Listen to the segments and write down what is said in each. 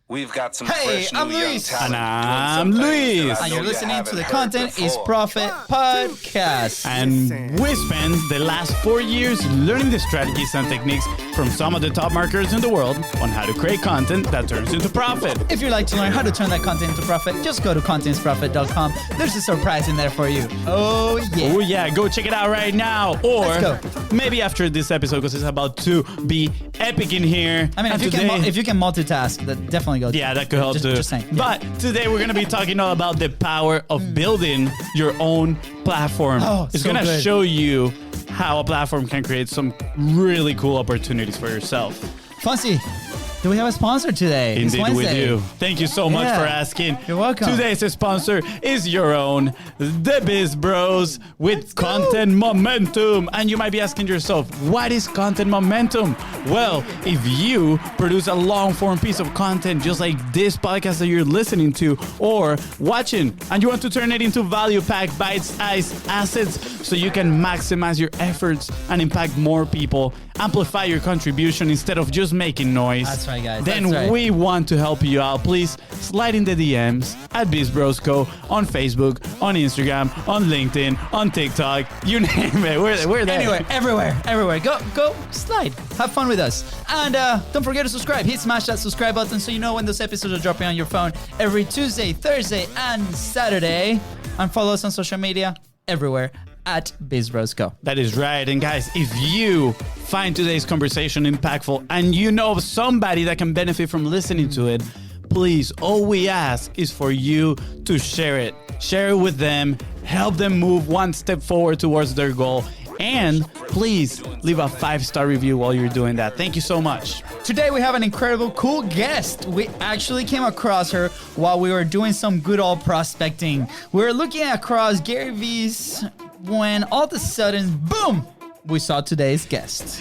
We've got some Hey, fresh I'm new young Luis. talent And doing some I'm things Luis. that I And know you're you listening to haven't the heard Content is before. Profit podcast. And we spent the last 4 years learning the strategies and techniques from some of the top marketers in the world on how to create content that turns into profit. If you'd like to learn how to turn that content into profit, just go to contentsprofit.com. There's a surprise in there for you. Oh, yeah. Oh yeah, go check it out right now. Or Let's maybe after this episode, because it's about to be epic in here. I mean, And if you can multitask, that definitely goes. yeah, that could help too. Just saying. Yeah. But today we're going to be talking all about the power of building your own platform. Oh, it's so going to good. show you how a platform can create some really cool opportunities for yourself. FONZI, do we have a sponsor today? It's Indeed, we Wednesday. do. Thank you so much Yeah. for asking. You're welcome. Today's sponsor is your own, the BIZBROS with Content Momentum. And you might be asking yourself, what is Content Momentum? Well, if you produce a long-form piece of content just like this podcast that you're listening to or watching, and you want to turn it into value-packed, bite-sized assets so you can maximize your efforts and impact more people, amplify your contribution instead of just making noise. That's right, guys. Then That's right. we want to help you out. Please slide in the DMs at BizBrosCo on Facebook, on Instagram, on LinkedIn, on TikTok. You name it. We're there. Anywhere, everywhere. Go, slide. Have fun with us. And don't forget to subscribe. Smash that subscribe button so you know when those episodes are dropping on your phone every Tuesday, Thursday, and Saturday. And follow us on social media everywhere at BizBrosCo. That is right. And guys, if you find today's conversation impactful and you know of somebody that can benefit from listening to it, please, all we ask is for you to share it. Share it with them, help them move one step forward towards their goal. And please leave a 5-star review while you're doing that. Thank you so much. Today we have an incredible, cool guest. We actually came across her while we were doing some good old prospecting. We were looking across Gary V's when all of a sudden, boom, we saw today's guest.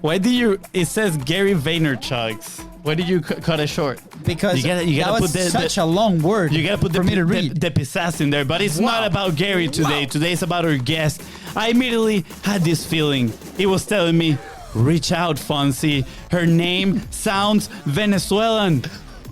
Why do you? It says Gary Vaynerchuck. Why did you cut it short? Because you gotta that was put such a long word You gotta put for me to read. the pizzazz in there, but it's Wow. not about Gary today. Wow. Today's about our guest. I immediately had this feeling. He was telling me, reach out, FONZI. Her name sounds Venezuelan.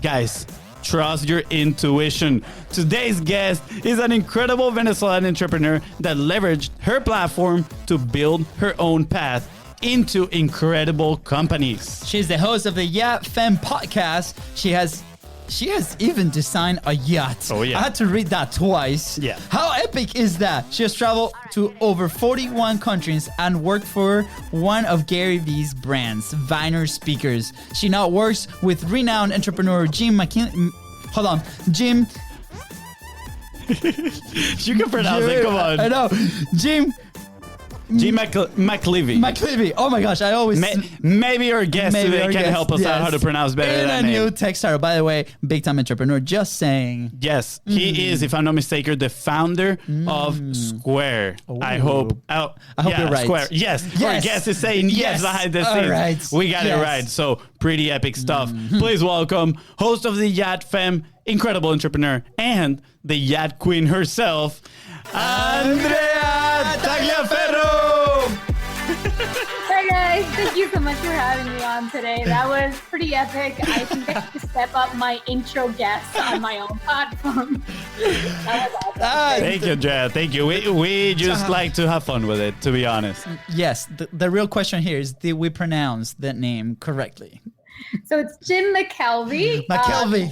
Guys, trust your intuition. Today's guest is an incredible Venezuelan entrepreneur that leveraged her platform to build her own path into incredible companies. She's the host of the Yacht Femme podcast. She has even designed a yacht. Oh, yeah. I had to read that twice. Yeah. How epic is that? She has traveled to over 41 countries and worked for one of Gary V's brands, Vayner Speakers. She now works with renowned entrepreneur Jim. You can pronounce it, come on. I know. Jim G. McLevy. McLevy. Oh my gosh, I always... Maybe our guest today can help us out how to pronounce better in that a name. new tech startup. By the way, big time entrepreneur. Just saying. Yes, he is, if I'm not mistaken, the founder of Square. I hope. I hope you're right. Square. Yes. Our Yes. guest is saying yes, Yes. behind the All scenes. right. We got it Yes. right. So pretty epic stuff. Please welcome host of the Yacht Femme, incredible entrepreneur, and the Yacht Queen herself, Andrea Tagliaferro. Hi guys, thank you so much for having me on today. That was pretty epic. I think I should step up my intro guest on my own platform. That was awesome. Thank you, Andrea. Thank you. We just like to have fun with it, to be honest. Yes, the real question here is, did we pronounce that name correctly? So it's Jim McKelvey, McKelvey.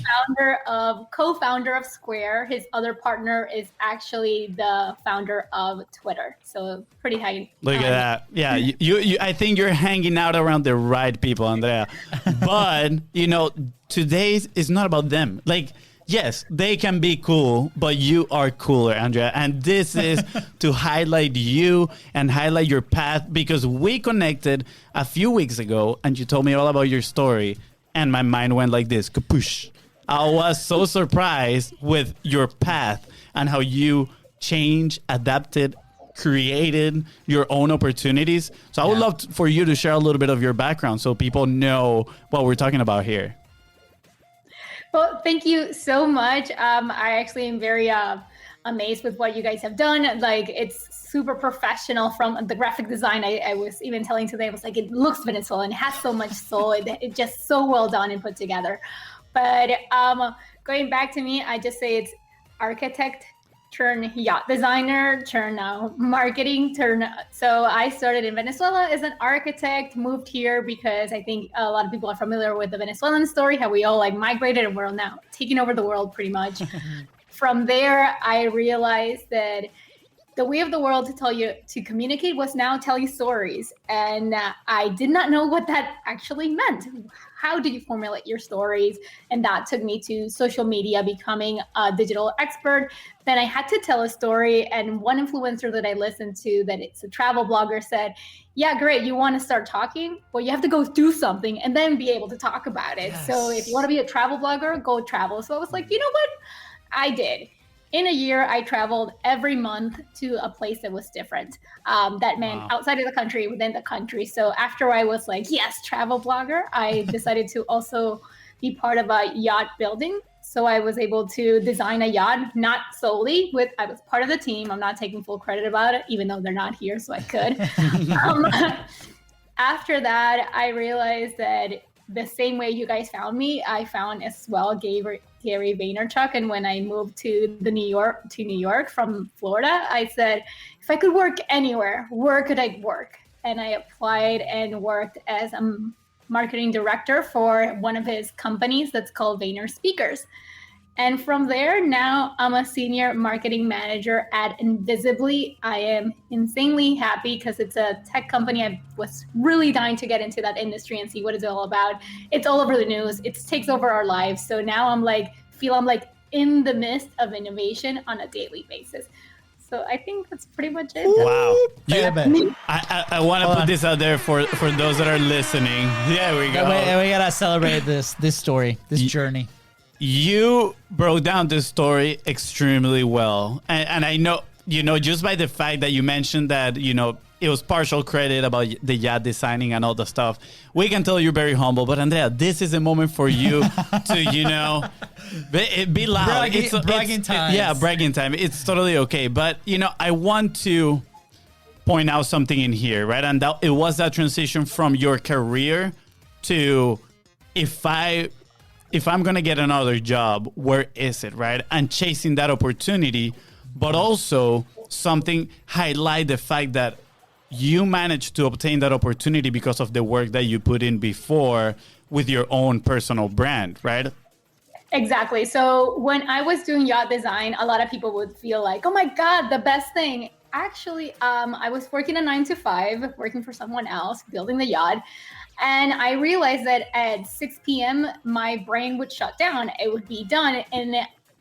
co-founder of Square. His other partner is actually the founder of Twitter. So pretty high. Look at that. Yeah, you I think you're hanging out around the right people, Andrea. But, today's is not about them. Like, yes, they can be cool, but you are cooler, Andrea. And this is to highlight you and highlight your path, because we connected a few weeks ago and you told me all about your story and my mind went like this, kapoosh. I was so surprised with your path and how you changed, adapted, created your own opportunities. So I would love for you to share a little bit of your background so people know what we're talking about here. Well, thank you so much. I actually am very amazed with what you guys have done. Like, it's super professional from the graphic design. I was even telling today, I was like, it looks Venezuelan, it has so much soul. It's just so well done and put together. But going back to me, I just say it's architect turn yacht designer, turn marketing, so I started in Venezuela as an architect, moved here because I think a lot of people are familiar with the Venezuelan story, how we all like migrated and we're now taking over the world pretty much. From there, I realized that the way of the world to communicate was now telling stories. And I did not know what that actually meant. How do you formulate your stories? And that took me to social media, becoming a digital expert. Then I had to tell a story. And one influencer that I listened to, that it's a travel blogger, said, yeah, great, you want to start talking? Well, you have to go do something and then be able to talk about it. Yes. So if you want to be a travel blogger, go travel. So I was like, you know what? I did. In a year, I traveled every month to a place that was different. That meant outside of the country, within the country. So after I was like, yes, travel blogger, I decided to also be part of a yacht building. So I was able to design a yacht, not solely I was part of the team. I'm not taking full credit about it, even though they're not here, so I could. After that, I realized that the same way you guys found me, I found as well Gary Vaynerchuck. And when I moved to New York from Florida, I said, if I could work anywhere, where could I work? And I applied and worked as a marketing director for one of his companies that's called Vayner Speakers. And from there, now I'm a senior marketing manager at Invisibly. I am insanely happy because it's a tech company. I was really dying to get into that industry and see what it's all about. It's all over the news. It takes over our lives. So now I'm like in the midst of innovation on a daily basis. So I think that's pretty much it. Wow. I want to put this out there for those that are listening. There we go. We got to celebrate this story, this journey. You broke down this story extremely well. And I know, just by the fact that you mentioned that, it was partial credit about the yacht designing and all the stuff, we can tell you're very humble. But Andrea, this is a moment for you to, be loud. Bragging time. Yeah, bragging time. It's totally okay. But, I want to point out something in here, right? And it was that transition from your career to if I'm going to get another job, where is it, right? And chasing that opportunity, but also something highlight the fact that you managed to obtain that opportunity because of the work that you put in before with your own personal brand, right? Exactly. So when I was doing yacht design, a lot of people would feel like, oh my God, the best thing. Actually, I was working a 9-to-5, working for someone else, building the yacht. And I realized that at 6 p.m., my brain would shut down. It would be done. And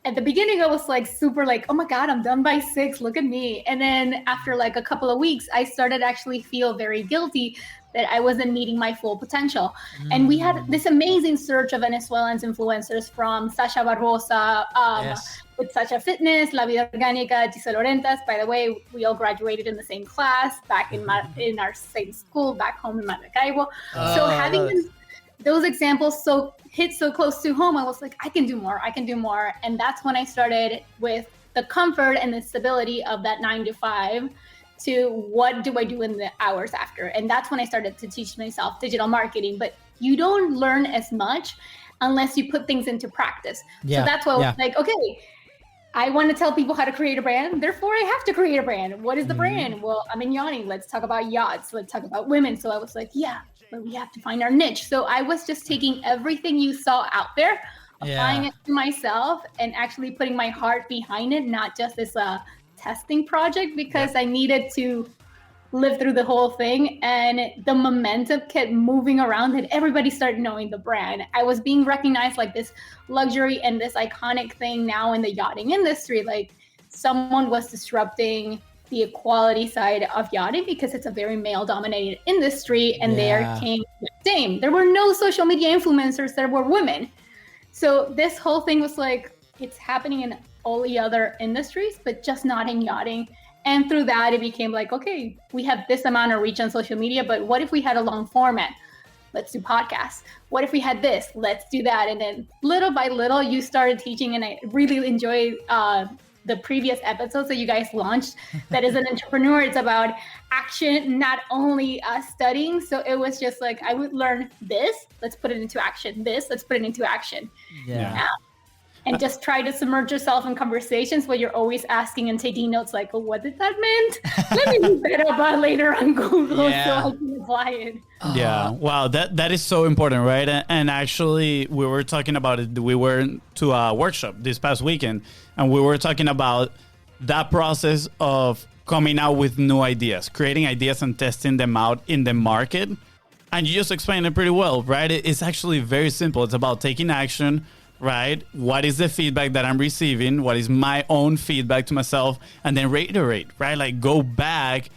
at the beginning, I was like super like, oh my God, I'm done by 6. Look at me. And then after like a couple of weeks, I started actually feel very guilty that I wasn't meeting my full potential. And we had this amazing surge of Venezuelan influencers from Sasha Barbosa, with Sasha Fitness, La Vida Orgánica, Giselle Orentas. By the way, we all graduated in the same class back in our same school back home in Maracaibo. So having those examples hit so close to home, I was like, I can do more. And that's when I started with the comfort and the stability of that 9-to-5 to what do I do in the hours after. And that's when I started to teach myself digital marketing. But you don't learn as much unless you put things into practice. So that's why I was like, okay, I want to tell people how to create a brand. Therefore, I have to create a brand. What is the brand? Well, I'm in yachting. Let's talk about yachts. Let's talk about women. So I was like, yeah, but we have to find our niche. So I was just taking everything you saw out there, applying it to myself, and actually putting my heart behind it, not just as a testing project, because I needed to live through the whole thing. And the momentum kept moving around and everybody started knowing the brand. I was being recognized like this luxury and this iconic thing now in the yachting industry. Like someone was disrupting the equality side of yachting because it's a very male dominated industry. And there came the same. There were no social media influencers, there were women. So this whole thing was like, it's happening in all the other industries, but just not in yachting. And through that, it became like, okay, we have this amount of reach on social media, but what if we had a long format? Let's do podcasts. What if we had this? Let's do that. And then little by little, you started teaching, and I really enjoy the previous episodes that you guys launched, that as an entrepreneur, it's about action, not only studying. So it was just like, I would learn this, let's put it into action. This, let's put it into action. Yeah. And just try to submerge yourself in conversations where you're always asking and taking notes like, oh, what did that mean? Let me look that up later on Google so I can apply it. Yeah, wow, that is so important, right? And actually, we were talking about it. We were to a workshop this past weekend, and we were talking about that process of coming out with new ideas, creating ideas and testing them out in the market. And you just explained it pretty well, right? It's actually very simple. It's about taking action, right? What is the feedback that I'm receiving? What is my own feedback to myself? And then reiterate, right? Like go back,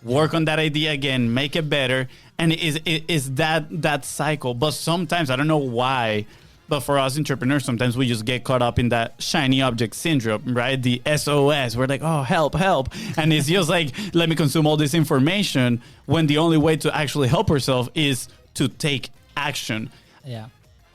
work on that idea again, make it better. And is that cycle. But sometimes, I don't know why, but for us entrepreneurs, sometimes we just get caught up in that shiny object syndrome, right? The SOS. We're like, oh, help. And it's just like, let me consume all this information when the only way to actually help ourselves is to take action. Yeah.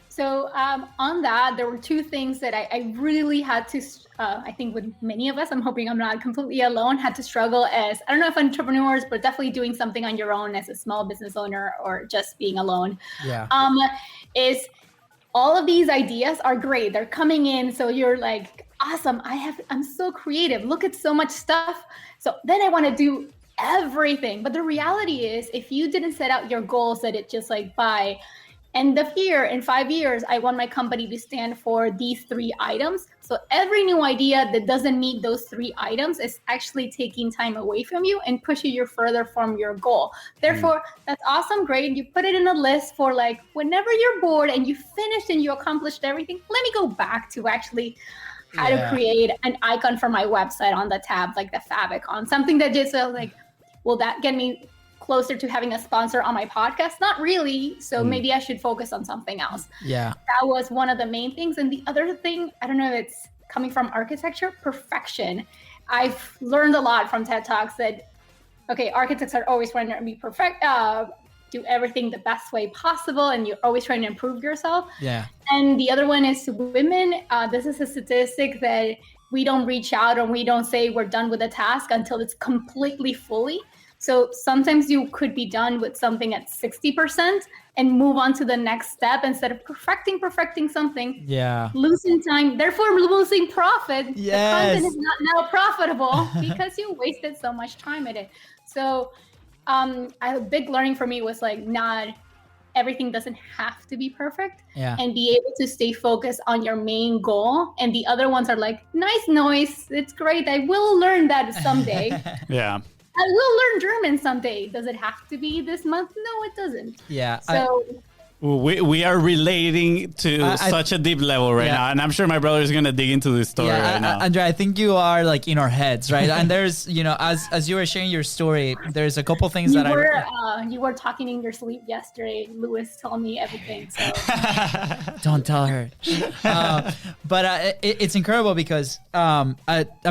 So on that, there were two things that I really had to, I think with many of us, I'm hoping I'm not completely alone, had to struggle as, I don't know if entrepreneurs, but definitely doing something on your own as a small business owner or just being alone. Yeah. Is all of these ideas are great. They're coming in. So you're like, awesome. I'm so creative. Look at so much stuff. So then I want to do everything. But the reality is if you didn't set out your goals that it just like by end of year, in 5 years, I want my company to stand for these 3 items. So every new idea that doesn't meet those 3 items is actually taking time away from you and pushing you further from your goal. Therefore, that's awesome, great. You put it in a list for like, whenever you're bored and you finished and you accomplished everything, let me go back to actually how to create an icon for my website on the tab, like the favicon, something that just like, will that get me closer to having a sponsor on my podcast? Not really. So maybe I should focus on something else. Yeah. That was one of the main things. And the other thing, I don't know if it's coming from architecture, perfection. I've learned a lot from TED Talks that, okay, architects are always trying to be perfect, do everything the best way possible. And you're always trying to improve yourself. Yeah. And the other one is women. This is a statistic that we don't reach out or we don't say we're done with a task until it's completely fully. So sometimes you could be done with something at 60% and move on to the next step instead of perfecting something. Yeah. Losing time, therefore losing profit. Yes. The content is not now profitable because you wasted so much time at it. So a big learning for me was like not everything doesn't have to be perfect and be able to stay focused on your main goal. And the other ones are like, nice noise. It's great. I will learn that someday. Yeah. I will learn German someday. Does it have to be this month? No, it doesn't. Yeah. So we are relating to such a deep level right now, and I'm sure my brother is gonna dig into this story right now. Andrea, I think you are like in our heads, right? And there's, you know, as you were sharing your story, there's a couple things you were talking in your sleep yesterday. Louis told me everything. So don't tell her. But it's incredible because I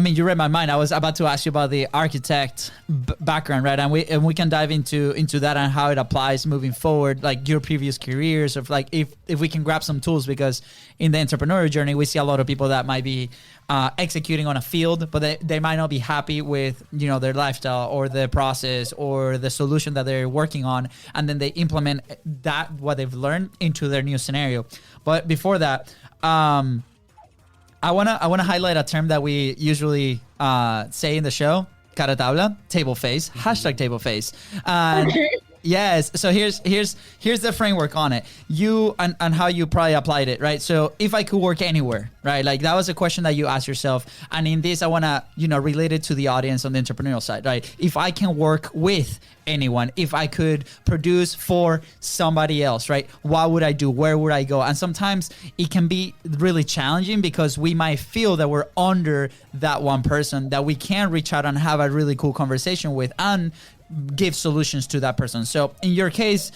mean, you read my mind. I was about to ask you about the architect background, right? And we can dive into that and how it applies moving forward, like your previous careers, of like if we can grab some tools, because in the entrepreneurial journey we see a lot of people that might be executing on a field, but they might not be happy with, you know, their lifestyle or the process or the solution that they're working on, and then they implement that what they've learned into their new scenario. But before that, I wanna highlight a term that we usually say in the show: cara tabla, table face, hashtag table face. Yes. So here's the framework on it. You and how you probably applied it, right? So if I could work anywhere, right? Like that was a question that you asked yourself. And in this, I want to, you know, relate it to the audience on the entrepreneurial side, right? If I can work with anyone, if I could produce for somebody else, right? What would I do? Where would I go? And sometimes it can be really challenging because we might feel that we're under that one person that we can reach out and have a really cool conversation with and give solutions to that person. So in your case,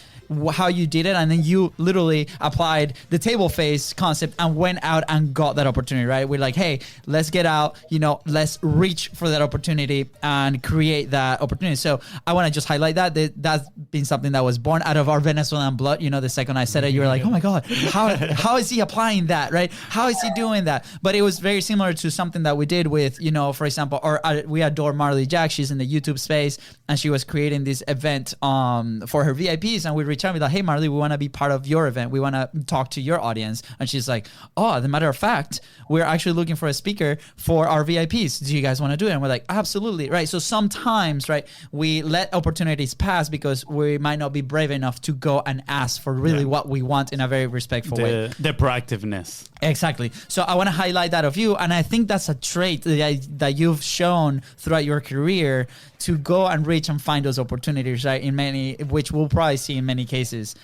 how you did it, and then you literally applied the table face concept and went out and got that opportunity, right? We're like, hey, let's get out, let's reach for that opportunity and create that opportunity. So I want to just highlight that's been something that was born out of our Venezuelan blood. The second I said it, you were like, oh my God, how is he applying that, right? How is he doing that? But it was very similar to something that we did with, for example, we adore Marley Jack. She's in the YouTube space, and she was creating this event for her VIPs, and we reached out and be like, hey Marley, we want to be part of your event. We want to talk to your audience. And she's like, oh, as a matter of fact, we're actually looking for a speaker for our VIPs. Do you guys want to do it? And we're like, absolutely, right? So sometimes, right, we let opportunities pass because we might not be brave enough to go and ask for really what we want in a very respectful way. The proactiveness. Exactly. So I want to highlight that of you. And I think that's a trait that you've shown throughout your career, to go and reach and find those opportunities, right? Which we'll probably see in many cases.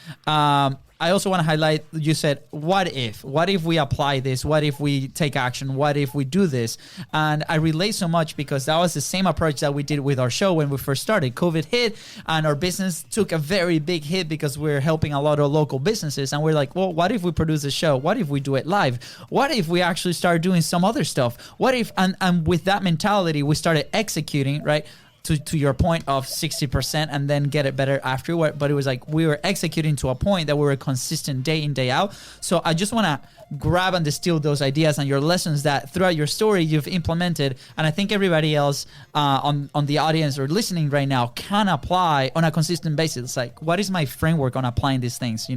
I also want to highlight, you said, what if we apply this? What if we take action? What if we do this? And I relate so much because that was the same approach that we did with our show when we first started. COVID hit and our business took a very big hit because we're helping a lot of local businesses. And we're like, well, what if we produce a show? What if we do it live? What if we actually start doing some other stuff? What if, and with that mentality, we started executing, right? To your point of 60% and then get it better afterward. But it was like we were executing to a point that we were consistent day in, day out. So I just want to grab and distill those ideas and your lessons that throughout your story you've implemented. And I think everybody else on the audience or listening right now can apply on a consistent basis. It's like, what is my framework on applying these things,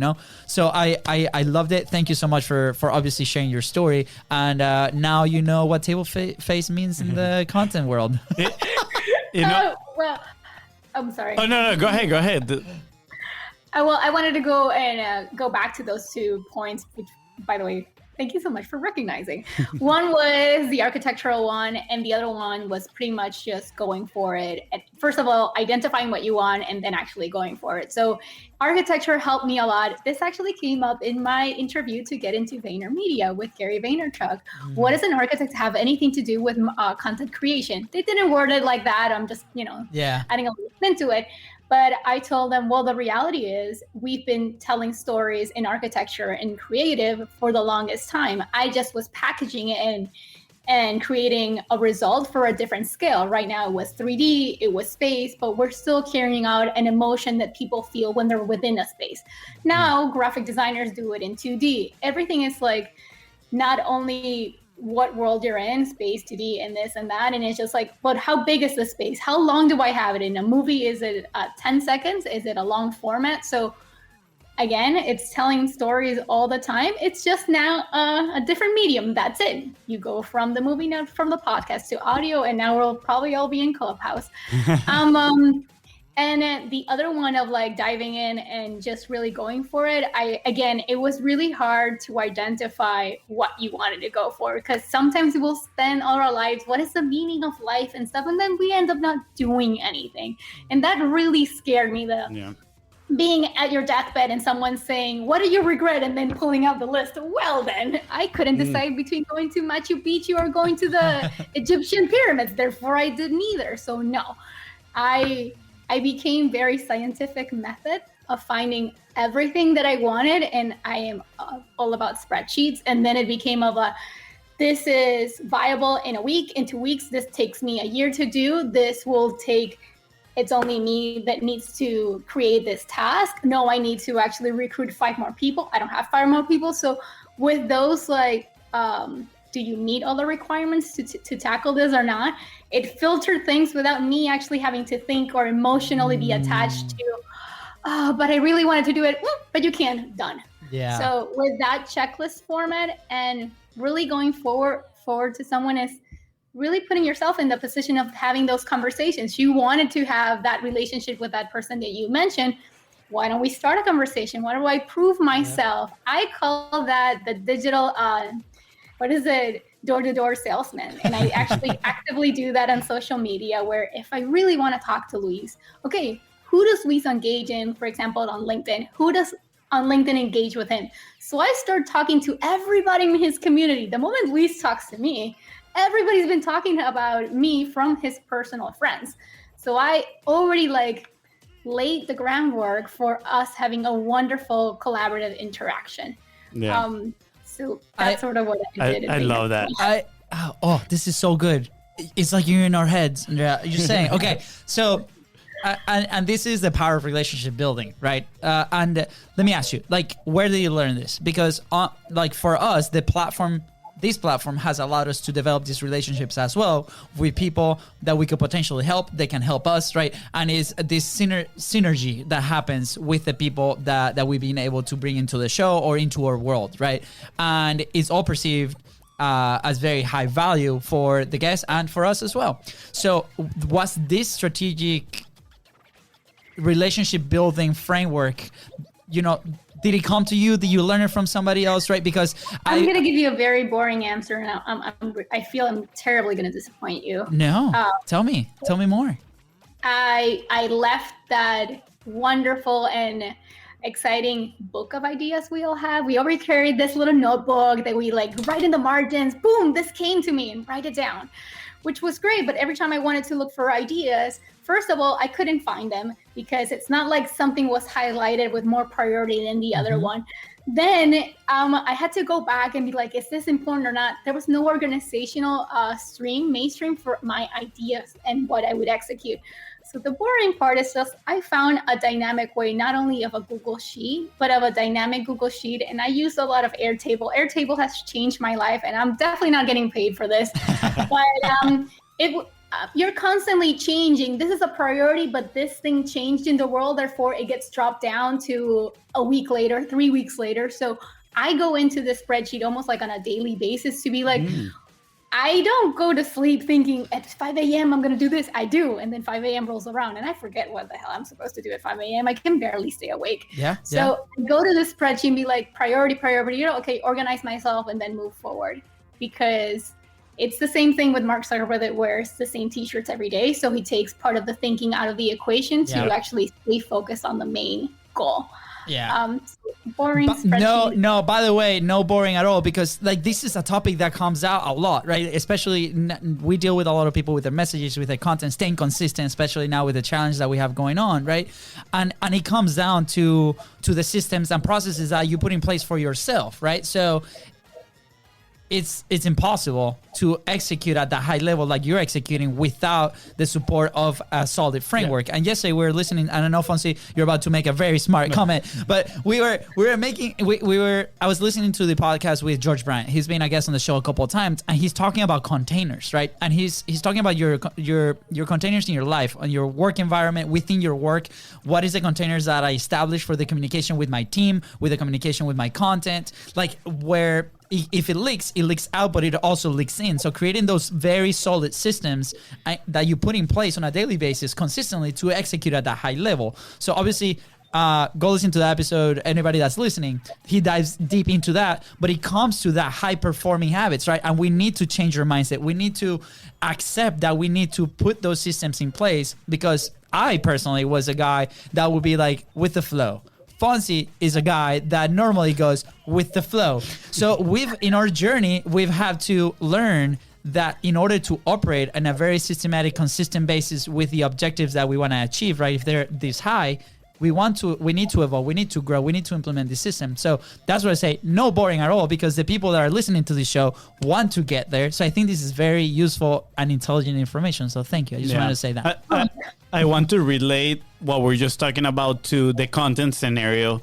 So I loved it. Thank you so much for obviously sharing your story. And now you know what table face means in the content world. Well, I'm sorry. Oh, no, go ahead. I wanted to go back to those 2 points, which, by the way, thank you so much for recognizing. One was the architectural one, and the other one was pretty much just going for it. And first of all, identifying what you want and then actually going for it. So architecture helped me a lot. This actually came up in my interview to get into VaynerMedia with Gary Vaynerchuck. What does an architect have anything to do with content creation? They didn't word it like that. I'm just, adding a little spin to it. But I told them, well, the reality is we've been telling stories in architecture and creative for the longest time. I just was packaging it and creating a result for a different scale. Right now it was 3D, it was space, but we're still carrying out an emotion that people feel when they're within a space. Now, graphic designers do it in 2D. Everything is like not only what world you're in, space, 2D, and this and that. And it's just like, but how big is the space? How long do I have it in? A movie, is it 10 seconds? Is it a long format? So again, it's telling stories all the time. It's just now a different medium. That's it. You go from the movie, now from the podcast to audio, and now we'll probably all be in Clubhouse. And the other one of like diving in and just really going for it, it was really hard to identify what you wanted to go for, because sometimes we'll spend all our lives, what is the meaning of life and stuff, and then we end up not doing anything. And that really scared me, being at your deathbed and someone saying, what do you regret? And then pulling out the list. Well, then I couldn't decide between going to Machu Picchu or going to the Egyptian pyramids. Therefore, I did neither. So no, I became very scientific method of finding everything that I wanted, and I am all about spreadsheets. And then it became this is viable in a week, in 2 weeks. This takes me a year to do. This will take, it's only me that needs to create this task. No, I need to actually recruit 5 more people. I don't have 5 more people. So with those, do you meet all the requirements to tackle this or not? It filtered things without me actually having to think or emotionally be attached to, but I really wanted to do it, but you can't, done. Yeah. So with that checklist format and really going forward to someone is really putting yourself in the position of having those conversations. You wanted to have that relationship with that person that you mentioned. Why don't we start a conversation? Why do I prove myself? Yeah. I call that the digital, door-to-door salesman. And I actually actively do that on social media, where if I really want to talk to Luis, okay, who does Luis engage in, for example, on LinkedIn? Who does on LinkedIn engage with him? So I start talking to everybody in his community. The moment Luis talks to me, everybody's been talking about me from his personal friends. So I already laid the groundwork for us having a wonderful collaborative interaction. Yeah. So that's sort of what I did. I love that. This is so good. It's like you're in our heads. Andrea. You're saying, okay, so, and this is the power of relationship building, right? And let me ask you, like, where did you learn this? Because, like, for us, this platform has allowed us to develop these relationships as well with people that we could potentially help. They can help us, right? And it's this synergy that happens with the people that we've been able to bring into the show or into our world, right? And it's all perceived as very high value for the guests and for us as well. So was this strategic relationship building framework, did it come to you? Did you learn it from somebody else, right? Because I'm going to give you a very boring answer, and I feel I'm terribly going to disappoint you. No, tell me more. I left that wonderful and exciting book of ideas we all have. We already carried this little notebook that we like write in the margins. Boom, this came to me and write it down, which was great. But every time I wanted to look for ideas, first of all, I couldn't find them because it's not like something was highlighted with more priority than the other one. Then I had to go back and be like, is this important or not? There was no organizational mainstream for my ideas and what I would execute. So the boring part is just I found a dynamic way, not only of a Google Sheet, but of a dynamic Google Sheet. And I use a lot of Airtable. Airtable has changed my life, and I'm definitely not getting paid for this. But you're constantly changing. This is a priority, but this thing changed in the world. Therefore, it gets dropped down to a week later, 3 weeks later. So I go into the spreadsheet almost like on a daily basis to be like, I don't go to sleep thinking at 5 a.m. I'm going to do this. I do. And then 5 a.m. rolls around and I forget what the hell I'm supposed to do at 5 a.m. I can barely stay awake. So go to the spreadsheet and be like, priority, okay, organize myself and then move forward. Because it's the same thing with Mark Zuckerberg that wears the same t-shirts every day. So he takes part of the thinking out of the equation to actually stay focused on the main goal. Boring spreadsheet. No, by the way, no boring at all, because like this is a topic that comes out a lot, right? Especially we deal with a lot of people with their messages, with their content, staying consistent, especially now with the challenge that we have going on, right? And it comes down to the systems and processes that you put in place for yourself, right? So it's impossible to execute at that high level like you're executing without the support of a solid framework. And yesterday we were listening. I don't know, Fonzi, you're about to make a very smart comment, but I was listening to the podcast with George Bryant. He's been a guest on the show a couple of times, and he's talking about containers, right? And he's talking about your containers in your life, on your work environment, within your work. What is the containers that I establish for the communication with my team, with the communication with my content, like where if it leaks out, but it also leaks in. So creating those very solid systems that you put in place on a daily basis consistently to execute at that high level. So obviously, go listen to the episode. Anybody that's listening, he dives deep into that, but it comes to that high performing habits, right? And we need to change our mindset. We need to accept that we need to put those systems in place, because I personally was a guy that would be like with the flow. Fonzi is a guy that normally goes with the flow. So in our journey, we've had to learn that in order to operate on a very systematic, consistent basis with the objectives that we want to achieve, right? If they're this high, we need to evolve, we need to grow, we need to implement the system. So that's what I say, no boring at all, because the people that are listening to this show want to get there. So I think this is very useful and intelligent information. So thank you. I just wanted to say that. I want to relate what we're just talking about to the content scenario.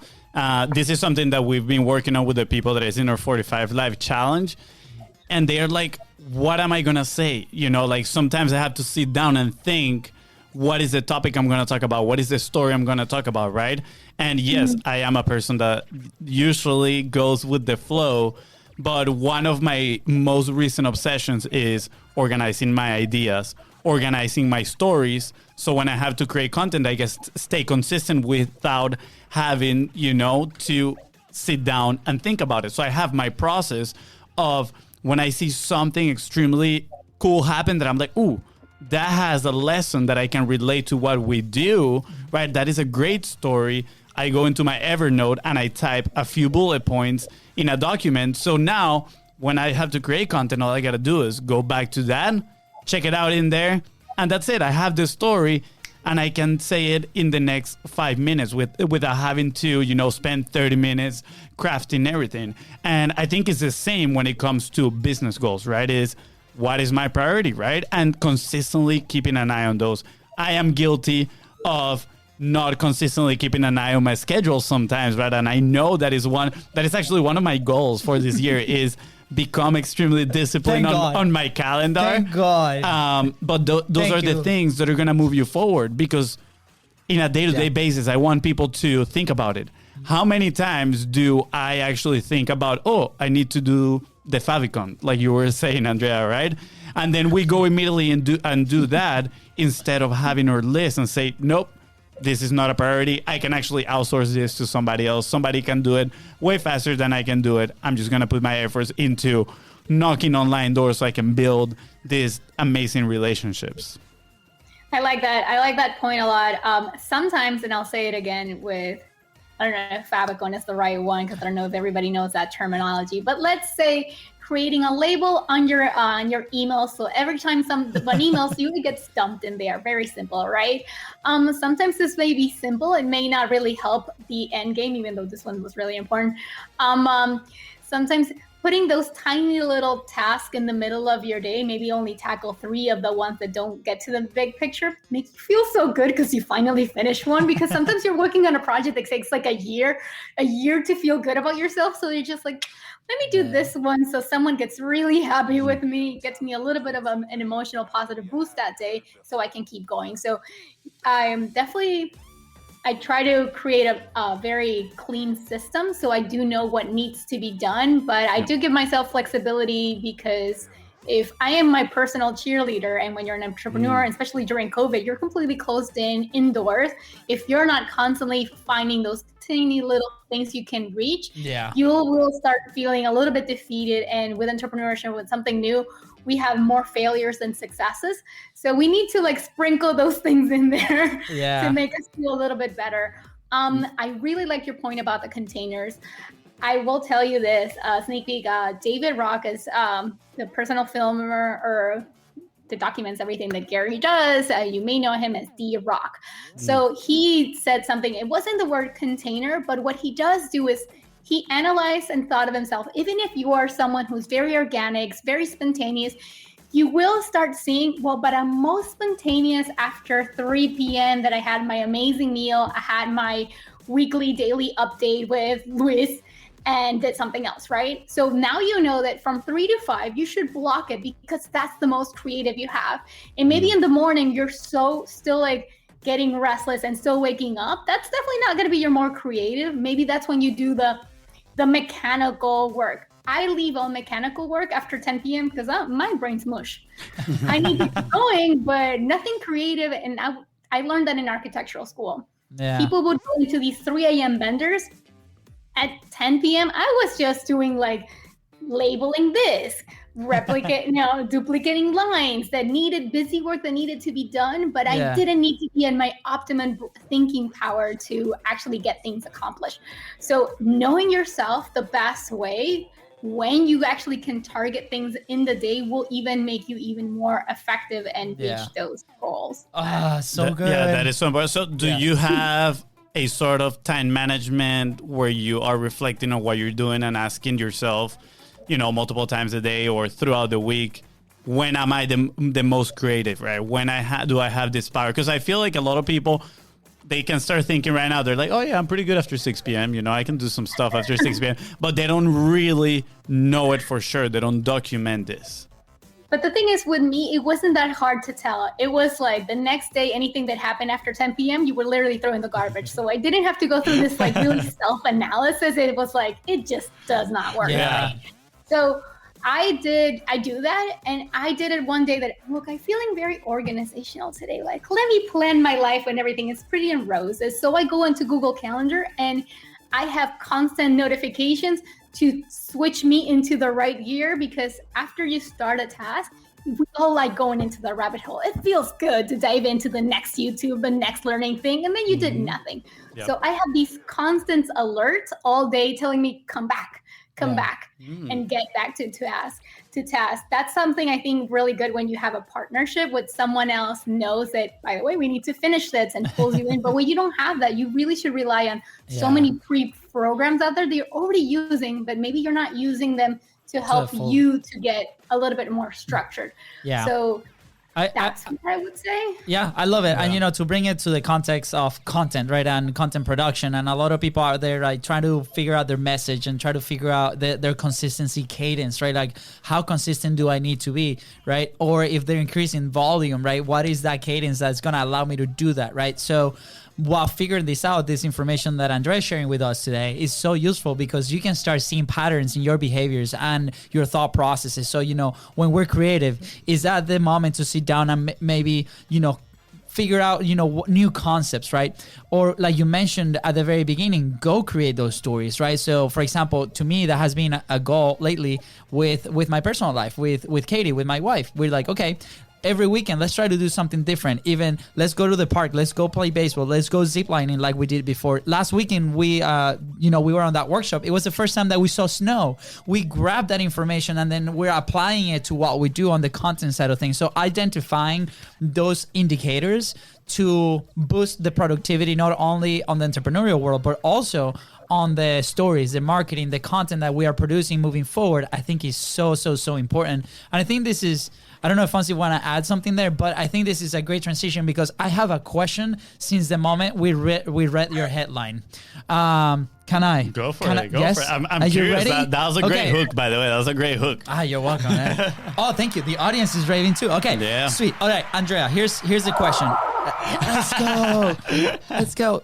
This is something that we've been working on with the people that is in our 45 Live Challenge. And they're like, what am I going to say? Like sometimes I have to sit down and think, what is the topic I'm going to talk about? What is the story I'm going to talk about, right? And yes, I am a person that usually goes with the flow, but one of my most recent obsessions is organizing my ideas, organizing my stories. So when I have to create content, I guess stay consistent without having, to sit down and think about it. So I have my process of when I see something extremely cool happen that I'm like, ooh, that has a lesson that I can relate to what we do, right? That is a great story. I go into my Evernote and I type a few bullet points in a document. So now when I have to create content, all I got to do is go back to that, check it out in there. And that's it. I have this story. and I can say it in the next 5 minutes without having to, spend 30 minutes crafting everything. And I think it's the same when it comes to business goals, right? What is my priority, right? And consistently keeping an eye on those. I am guilty of not consistently keeping an eye on my schedule sometimes, right? And I know that is actually one of my goals for this year is become extremely disciplined on my calendar. Thank God. But those are the things that are going to move you forward, because in a day-to-day basis, I want people to think about it. How many times do I actually think about, I need to do the favicon, like you were saying, Andrea, right? And then we go immediately and do that instead of having our list and say, nope, this is not a priority. I can actually outsource this to somebody else. Somebody can do it way faster than I can do it. I'm just going to put my efforts into knocking online doors so I can build these amazing relationships. I like that. I like that point a lot. Sometimes, and I'll say it again with, I don't know if favicon is the right one because I don't know if everybody knows that terminology, but let's say creating a label on your email. So every time one email, so you get dumped in there. Very simple, right? Sometimes this may be simple. It may not really help the end game, even though this one was really important. Sometimes putting those tiny little tasks in the middle of your day, maybe only tackle 3 of the ones that don't get to the big picture, makes you feel so good because you finally finished one. Because sometimes you're working on a project that takes like a year to feel good about yourself. So you're just like, let me do this one so someone gets really happy with me, gets me a little bit of an emotional positive boost that day so I can keep going. So I try to create a very clean system so I do know what needs to be done, but I do give myself flexibility because if I am my personal cheerleader, and when you're an entrepreneur, especially during COVID, you're completely closed indoors. If you're not constantly finding those tiny little things you can reach, you will start feeling a little bit defeated. And with entrepreneurship, with something new, we have more failures than successes. So we need to sprinkle those things in there to make us feel a little bit better. I really like your point about the containers. I will tell you this, sneak peek, David Rock is the personal filmer or that documents everything that Gary does. You may know him as D-Rock. So he said something, it wasn't the word container, but what he does do is he analyzed and thought of himself, even if you are someone who's very organic, very spontaneous, you will start seeing, but I'm most spontaneous after 3 p.m. that I had my amazing meal. I had my weekly, daily update with Luis and did something else, right? So now you know that from 3 to 5, you should block it because that's the most creative you have. And maybe in the morning, you're still getting restless and still waking up. That's definitely not gonna be your more creative. Maybe that's when you do the mechanical work. I leave all mechanical work after 10 p.m. because my brain's mush. I need to keep going, but nothing creative. And I learned that in architectural school. Yeah. People would go into these 3 a.m. benders. At 10 p.m., I was just doing labeling this, duplicating lines that needed busy work that needed to be done, but I didn't need to be in my optimum thinking power to actually get things accomplished. So knowing yourself the best way when you actually can target things in the day will even make you even more effective and reach those goals. So good. Yeah, that is so important. So do you have a sort of time management where you are reflecting on what you're doing and asking yourself, multiple times a day or throughout the week, when am I the most creative, right? When do I have this power? Because I feel like a lot of people, they can start thinking right now, they're like, oh yeah, I'm pretty good after 6 p.m. I can do some stuff after 6 p.m. But they don't really know it for sure. They don't document this. But the thing is, with me, it wasn't that hard to tell. It was the next day, anything that happened after 10 p.m., you were literally throwing the garbage. So I didn't have to go through this really self-analysis. It was it just does not work. Yeah. Right? So I do that. And I did it one day that, look, I'm feeling very organizational today. Let me plan my life when everything is pretty in roses. So I go into Google Calendar and I have constant notifications to switch me into the right gear, because after you start a task, we all like going into the rabbit hole. It feels good to dive into the next YouTube, the next learning thing, and then you did nothing. Yep. So I have these constant alerts all day telling me, come back, come back and get back to task. That's something I think really good when you have a partnership with someone else knows that, by the way, we need to finish this and pulls you in. But when you don't have that, you really should rely on so many programs out there that you're already using, but maybe you're not using them to help you to get a little bit more structured. So that's what I would say. Yeah, I love it. And, to bring it to the context of content, right, and content production, and a lot of people out there, like, trying to figure out their message and try to figure out their consistency cadence, right? Like, how consistent do I need to be, right? Or if they're increasing volume, right, what is that cadence that's going to allow me to do that, right? So while figuring this out, this information that Andrea is sharing with us today is so useful because you can start seeing patterns in your behaviors and your thought processes. So, when we're creative, is that the moment to sit down and maybe, figure out, new concepts, right? Or like you mentioned at the very beginning, go create those stories, right? So for example, to me, that has been a goal lately with my personal life, with Katie, with my wife. We're like, okay, every weekend, let's try to do something different. Even let's go to the park, let's go play baseball, let's go ziplining like we did before. Last weekend, we were on that workshop. It was the first time that we saw snow. We grabbed that information and then we're applying it to what we do on the content side of things. So identifying those indicators to boost the productivity, not only on the entrepreneurial world, but also on the stories, the marketing, the content that we are producing moving forward, I think is so important. And I think this is, I don't know if FONZI want to add something there, but I think this is a great transition because I have a question since the moment we read your headline. Can I? Go for it. Go yes? for it. I'm Are curious. You ready? That was a great hook, by the way. That was a great hook. You're welcome, man. Oh, thank you. The audience is raving too. Okay. Yeah. Sweet. All right, Andrea, here's the question. Let's go.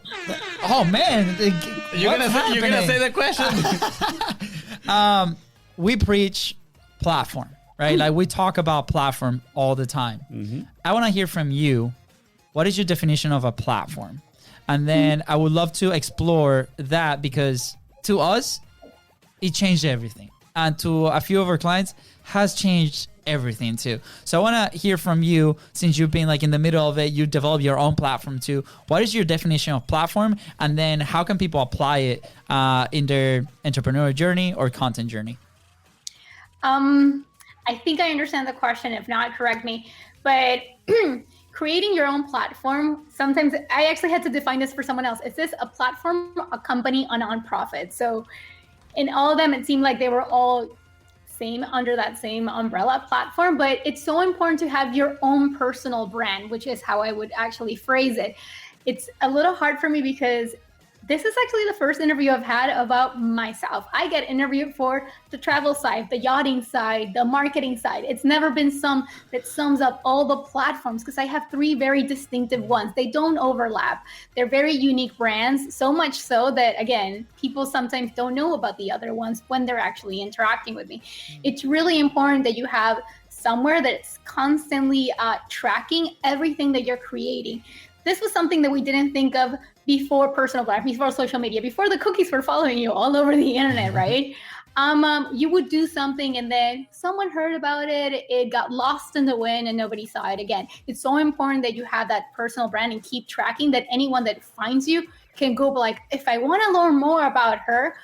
Oh, man. You're gonna say the question? We preach platform, right? Like we talk about platform all the time. I want to hear from you. What is your definition of a platform? And then I would love to explore that because to us, it changed everything. And to a few of our clients, has changed everything too. So I want to hear from you, since you've been like in the middle of it, you develop your own platform too. What is your definition of platform? And then how can people apply it in their entrepreneurial journey or content journey? I think I understand the question. If not, correct me. But creating your own platform, sometimes I actually had to define this for someone else. Is this a platform, a company, a nonprofit? So in all of them, it seemed like they were all same under that same umbrella platform, but it's so important to have your own personal brand, which is how I would actually phrase it. It's a little hard for me because this is actually the first interview I've had about myself. I get interviewed for the travel side, the yachting side, the marketing side. It's never been some that sums up all the platforms because I have 3 very distinctive ones. They don't overlap. They're very unique brands, so much so that, again, people sometimes don't know about the other ones when they're actually interacting with me. It's really important that you have somewhere that's constantly tracking everything that you're creating. This was something that we didn't think of before personal brand, before social media, before the cookies were following you all over the internet, right? You would do something and then someone heard about it, it got lost in the wind and nobody saw it again. It's so important that you have that personal brand and keep tracking that anyone that finds you can go like, if I want to learn more about her,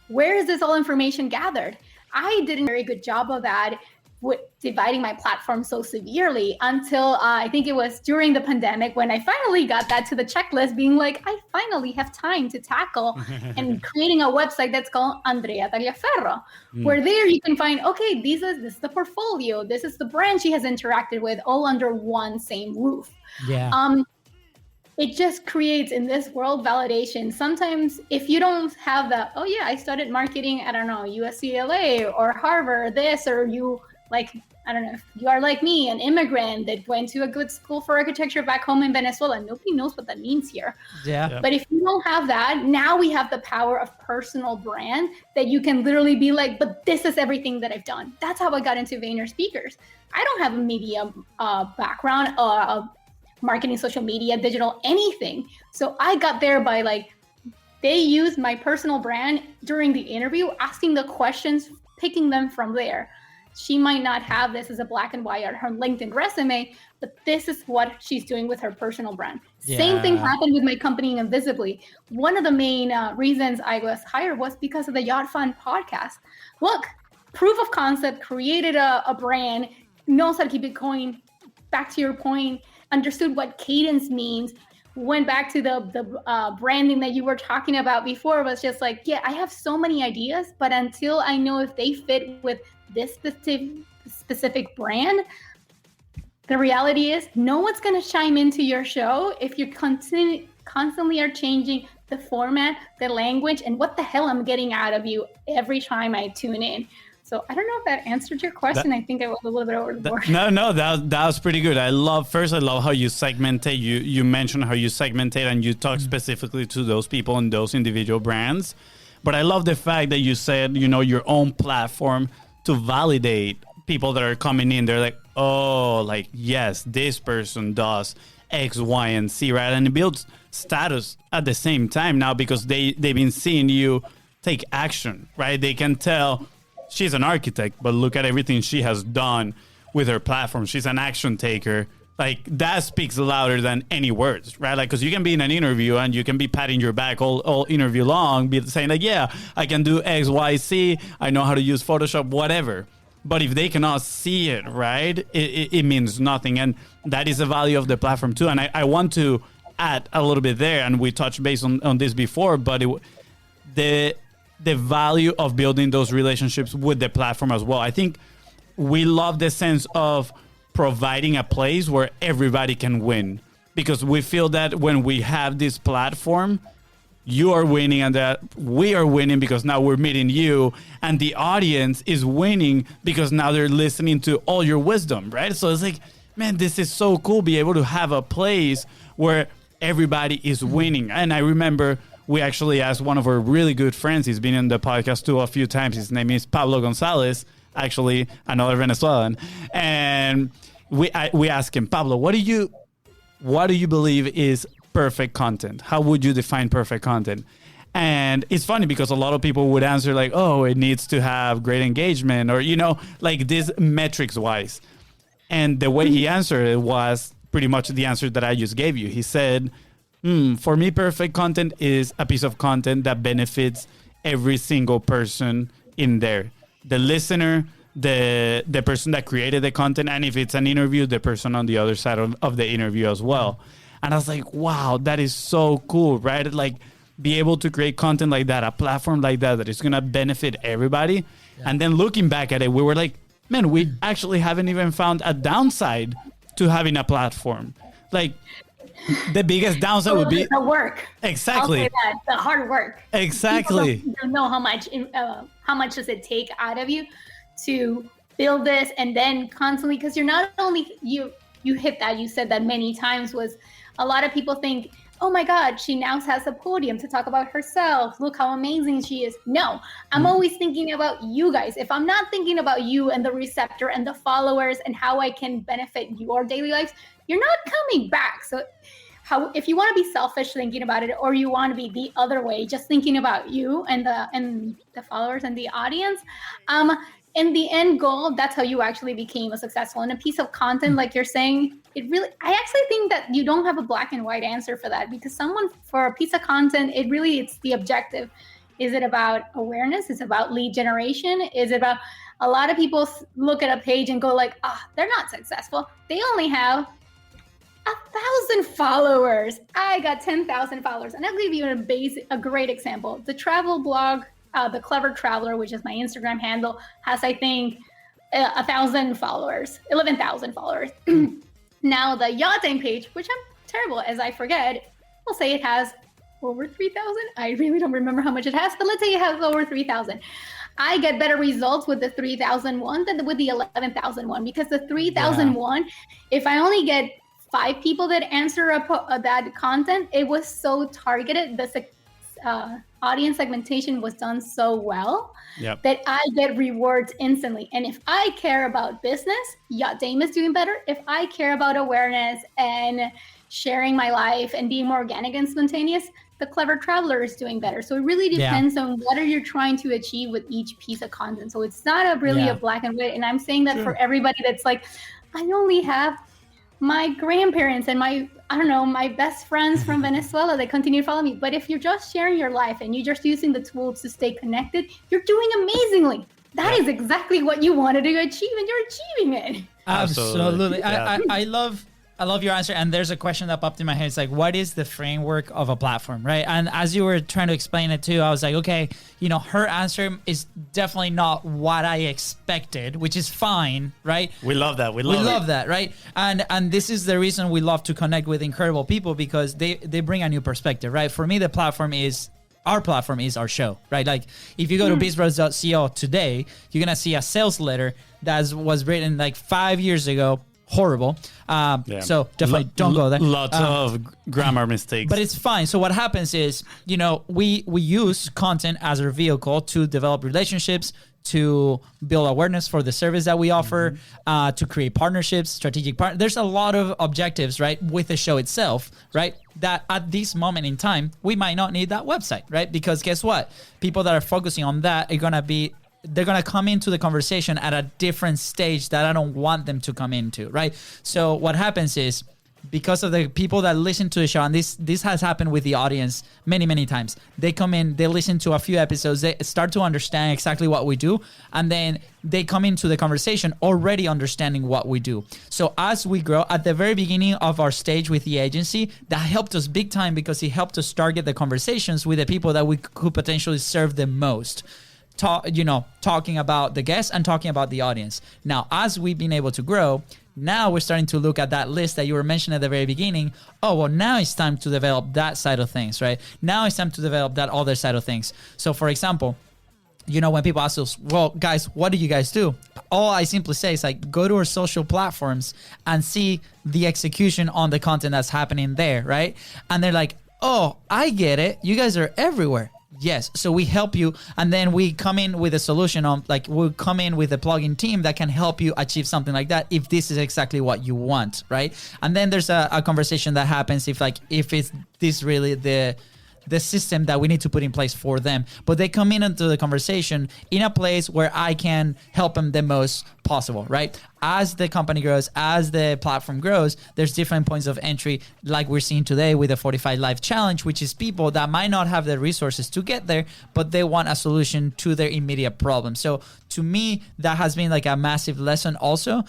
where is this all information gathered? I did a very good job of that with dividing my platform so severely until I think it was during the pandemic when I finally got that to the checklist, being like, I finally have time to tackle and creating a website that's called Andrea Tagliaferro, where there you can find, okay, this is the portfolio, this is the brand she has interacted with, all under one same roof. Yeah. It just creates in this world validation. Sometimes if you don't have that, oh yeah, I studied marketing, I don't know, USCLA or Harvard, this, or you like, I don't know, if you are like me, an immigrant that went to a good school for architecture back home in Venezuela. Nobody knows what that means here. Yeah. But if you don't have that, now we have the power of personal brand that you can literally be like, but this is everything that I've done. That's how I got into Vayner Speakers. I don't have a media background, marketing, social media, digital, anything. So I got there by like, they used my personal brand during the interview, asking the questions, picking them from there. she might not have this as a black and white on her LinkedIn resume, but this is what she's doing with her personal brand. Same thing happened with my company Invisibly. One of the main reasons I was hired was because of the Yacht Fun podcast. Look, proof of concept, created a brand, knows how to keep it going. Back to your point, understood what cadence means. Went back to the branding that you were talking about before, was just like, yeah, I have so many ideas, but until I know if they fit with this specific brand, the reality is no one's going to chime into your show if you constantly are changing the format, the language, and what the hell I'm getting out of you every time I tune in. So I don't know if that answered your question. I think I was a little bit over the board. No, that was pretty good. I love how you segmentate. You mentioned how you segmentate and you talk specifically to those people and those individual brands. But I love the fact that you said, your own platform to validate people that are coming in. They're like, oh, like, yes, this person does X, Y, and Z, right? And it builds status at the same time now because they've been seeing you take action, right? They can tell she's an architect, but look at everything she has done with her platform. She's an action taker. Like, that speaks louder than any words, right? Like, because you can be in an interview and you can be patting your back all interview long, be saying like, yeah, I can do X, Y, Z. I know how to use Photoshop, whatever. But if they cannot see it, right, it means nothing. And that is the value of the platform too. And I want to add a little bit there, and we touched base on this before, but the value of building those relationships with the platform as well. I think we love the sense of providing a place where everybody can win, because we feel that when we have this platform, you are winning and that we are winning because now we're meeting you, and the audience is winning because now they're listening to all your wisdom, right? So it's like, man, this is so cool, be able to have a place where everybody is winning. And I remember we actually asked one of our really good friends, he's been in the podcast too a few times, his name is Pablo Gonzalez, actually another Venezuelan, and we asked him, Pablo, what do you believe is perfect content? How would you define perfect content? And it's funny because a lot of people would answer like, oh, it needs to have great engagement, or like this metrics wise. And the way he answered it was pretty much the answer that I just gave you. He said, for me, perfect content is a piece of content that benefits every single person in there. The listener, the person that created the content, and if it's an interview, the person on the other side of the interview as well. And I was like, wow, that is so cool, right? Like, be able to create content like that, a platform like that is going to benefit everybody. Yeah. And then looking back at it, we were like, man, we actually haven't even found a downside to having a platform. Like, the biggest downside would be the work. Exactly. I'll say that, the hard work. Exactly. You don't know how much does it take out of you to build this, and then constantly, because you're not only you hit that, you said that many times, was a lot of people think, oh my God, she now has a podium to talk about herself. Look how amazing she is. No, I'm always thinking about you guys. If I'm not thinking about you and the receptor and the followers and how I can benefit your daily lives, you're not coming back. So if you want to be selfish thinking about it, or you want to be the other way, just thinking about you and the followers and the audience, in the end goal, that's how you actually became a successful. And a piece of content, like you're saying, I actually think that you don't have a black and white answer for that, because for a piece of content, it's the objective. Is it about awareness? Is it about lead generation? Is it about, a lot of people look at a page and go like, they're not successful. They only have 1,000 followers. I got 10,000 followers. And I'll give you a great example. The travel blog, The Clever Traveler, which is my Instagram handle, has, I think, 1,000 followers, 11,000 followers. Now the yachting page, which I'm terrible as I forget, we'll say it has over 3,000. I really don't remember how much it has, but let's say it has over 3,000. I get better results with the 3,001 than with the 11,001, because the 3,001, if I only get 5 people that answer that content, it was so targeted. The audience segmentation was done so well that I get rewards instantly. And if I care about business, Yacht Dame is doing better. If I care about awareness and sharing my life and being more organic and spontaneous, the clever traveler is doing better. So it really depends on what are you trying to achieve with each piece of content. So it's not a black and white. And I'm saying that for everybody that's like, I only have my grandparents and my best friends from Venezuela that continue to follow me. But if you're just sharing your life and you're just using the tools to stay connected, you're doing amazingly. That is exactly what you wanted to achieve, and you're achieving it. Absolutely. I love your answer. And there's a question that popped in my head. It's like, what is the framework of a platform, right? And as you were trying to explain it too, I was like, okay, her answer is definitely not what I expected, which is fine, right? We love that. We love that, right? And this is the reason we love to connect with incredible people, because they bring a new perspective, right? For me, our platform is our show, right? Like if you go to bizbros.co today, you're going to see a sales letter that was written like 5 years ago. Horrible. So definitely don't go there. Lots of grammar mistakes. But it's fine. So what happens is, we use content as our vehicle to develop relationships, to build awareness for the service that we offer, to create partnerships, strategic partnerships. There's a lot of objectives, right, with the show itself, right, that at this moment in time, we might not need that website, right? Because guess what? People that are focusing on that are going to they're going to come into the conversation at a different stage that I don't want them to come into, right? So what happens is, because of the people that listen to the show, and this has happened with the audience many, many times. They come in, they listen to a few episodes, they start to understand exactly what we do, and then they come into the conversation already understanding what we do. So as we grow, at the very beginning of our stage with the agency, that helped us big time, because it helped us target the conversations with the people that we could potentially serve the most. Talking about the guests and talking about the audience. Now, as we've been able to grow, now we're starting to look at that list that you were mentioning at the very beginning. Oh, well, now it's time to develop that side of things, right? Now it's time to develop that other side of things. So, for example, when people ask us, well, guys, what do you guys do? All I simply say is like, go to our social platforms and see the execution on the content that's happening there, right? And they're like, oh, I get it. You guys are everywhere. Yes. So we help you, and then we come in with a solution we'll come in with a plugin team that can help you achieve something like that if this is exactly what you want, right? And then there's a conversation that happens if it's this really the system that we need to put in place for them. But they come into the conversation in a place where I can help them the most possible, right? As the company grows, as the platform grows, there's different points of entry, like we're seeing today with the 45 Live Challenge, which is people that might not have the resources to get there, but they want a solution to their immediate problem. So to me, that has been like a massive lesson also.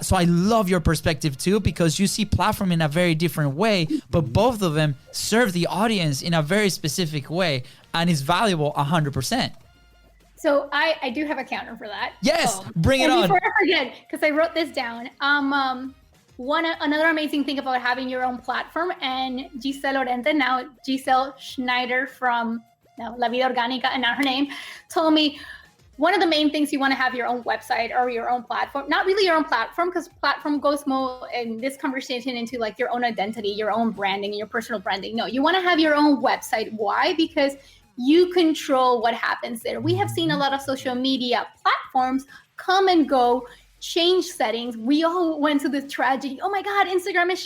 So I love your perspective too, because you see platform in a very different way, but both of them serve the audience in a very specific way, and is valuable 100%. So I do have a counter for that. Yes, bring it on. Before I forget, because I wrote this down. Another amazing thing about having your own platform, and Giselle Lorente, now Giselle Schneider from La Vida Orgánica, and now her name, told me one of the main things you want to have your own website or your own platform. Not really your own platform, because platform goes more in this conversation into like your own identity, your own branding, your personal branding. No, you want to have your own website. Why? Because you control what happens there. We have seen a lot of social media platforms come and go, change settings. We all went through this tragedy. Oh my God, Instagram is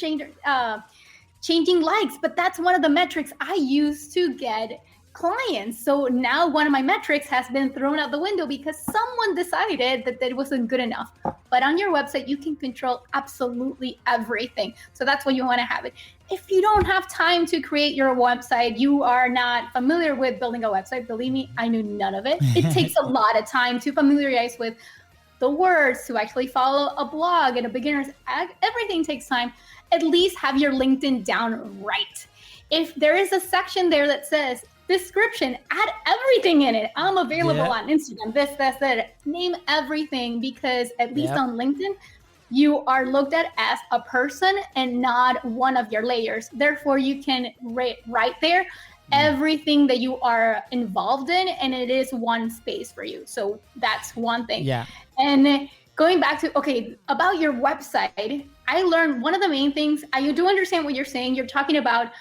changing likes, but that's one of the metrics I use to get clients. So now one of my metrics has been thrown out the window because someone decided that it wasn't good enough. But on your website, you can control absolutely everything. So that's why you want to have it. If you don't have time to create your website, you are not familiar with building a website, believe me, I knew none of it. It takes a lot of time to familiarize with the words, to actually follow a blog and a beginner's, everything takes time. At least have your LinkedIn down right. If there is a section there that says description, add everything in it. I'm available on Instagram, this, that. Name everything, because at least on LinkedIn, you are looked at as a person and not one of your layers. Therefore, you can write there everything that you are involved in, and it is one space for you. So that's one thing. Yeah. And going back to, about your website, I learned one of the main things, I do understand what you're saying. You're talking about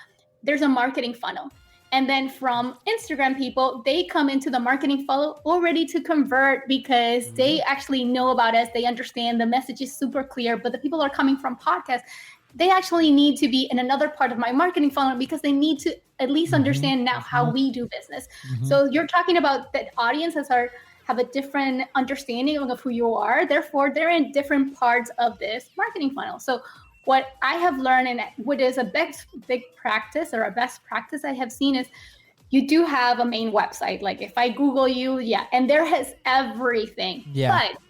there's a marketing funnel. And then from Instagram people, they come into the marketing funnel already to convert because they actually know about us. They understand the message is super clear, but the people are coming from podcasts. they actually need to be in another part of my marketing funnel because they need to at least understand now how we do business. So you're talking about that audiences have a different understanding of who you are. Therefore, they're in different parts of this marketing funnel. So what I have learned, and what is a big practice or a best practice I have seen, is you do have a main website. Like if I Google you, and there has everything. Yeah. But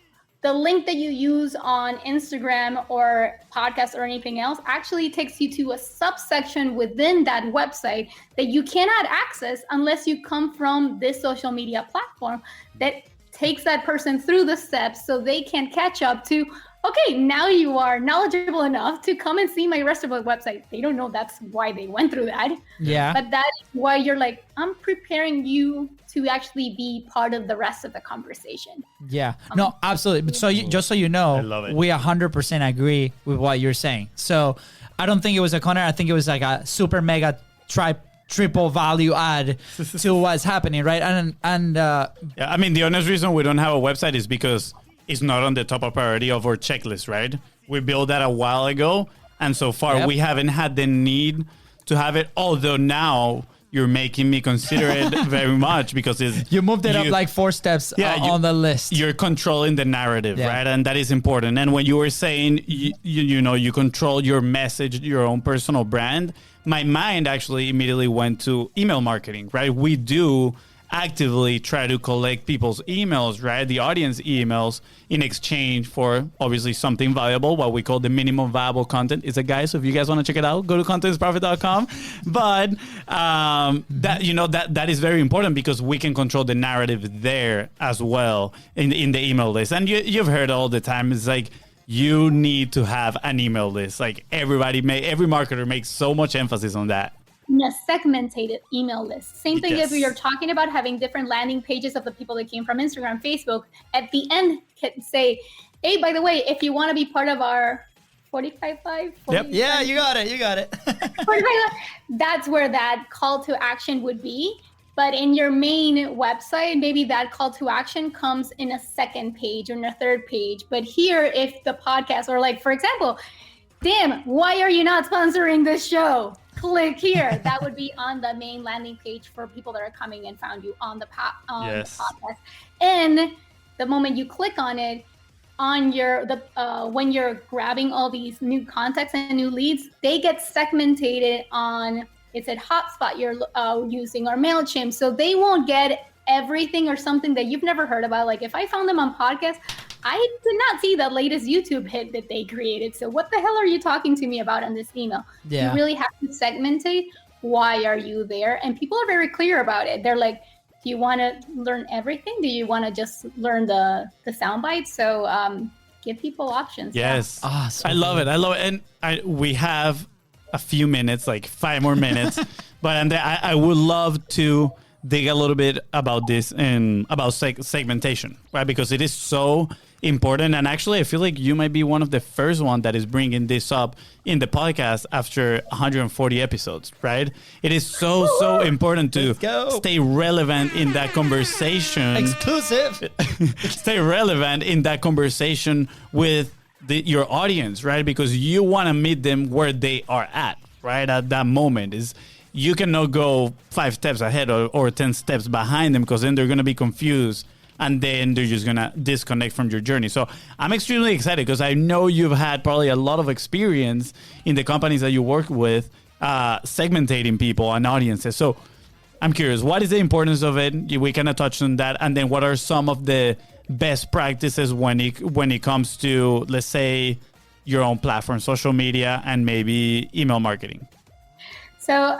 the link that you use on Instagram or podcast or anything else actually takes you to a subsection within that website that you cannot access unless you come from this social media platform that takes that person through the steps so they can catch up to, okay, now you are knowledgeable enough to come and see my rest of the website. They don't know that's why they went through that. Yeah. But that is why you're like, I'm preparing you to actually be part of the rest of the conversation. Yeah, no, absolutely. So just so you know, I love it. we 100% agree with what you're saying. So I don't think it was a corner. I think it was like a super mega triple value add to what's happening, right? Yeah, I mean, the honest reason we don't have a website is because it's not on the top of priority of our checklist, right? We built that a while ago, and so far we haven't had the need to have it, although now you're making me consider it very much because you moved it up like 4 steps on the list. You're controlling the narrative, right? And that is important. And when you were saying, you control your message, your own personal brand, my mind actually immediately went to email marketing, right? We do actively try to collect people's emails, right? The audience emails in exchange for obviously something valuable, what we call the minimum viable content. It's a guy, so if you guys want to check it out, go to contentsprofit.com. But that is very important because we can control the narrative there as well in the email list. And you've heard all the time, it's like, you need to have an email list. Like every marketer makes so much emphasis on that. A segmented email list. Same thing if you're talking about having different landing pages of the people that came from Instagram, Facebook. At the end, can say, hey, by the way, if you want to be part of our 45 Live. Yeah, you got it. 45 Live, that's where that call to action would be. But in your main website, maybe that call to action comes in a second page or in a third page. But here, if the podcast, or like, for example, damn, why are you not sponsoring this show? Click here. That would be on the main landing page for people that are coming and found you on the podcast. And the moment you click on it, on when you're grabbing all these new contacts and new leads, they get segmented on, it's a hotspot you're using or MailChimp. So they won't get everything or something that you've never heard about. Like if I found them on podcasts, I did not see the latest YouTube hit that they created. So what the hell are you talking to me about in this email? Yeah. You really have to segment it. Why are you there? And people are very clear about it. They're like, do you want to learn everything? Do you want to just learn the sound bites? So give people options. Yes. Awesome. I love it. And we have a few minutes, like 5 more minutes. But Andrea, I would love to dig a little bit about this and about segmentation, right? Because it is so important. And actually, I feel like you might be one of the first one that is bringing this up in the podcast after 140 episodes, right? It is so important to stay relevant in that conversation. Exclusive. Stay relevant in that conversation with your audience, right? Because you want to meet them where they are at, right? At that moment is. You cannot go 5 steps ahead or 10 steps behind them because then they're going to be confused and then they're just going to disconnect from your journey. So I'm extremely excited because I know you've had probably a lot of experience in the companies that you work with segmenting people and audiences. So I'm curious, what is the importance of it? We kind of touched on that. And then what are some of the best practices when it comes to, let's say, your own platform, social media, and maybe email marketing? So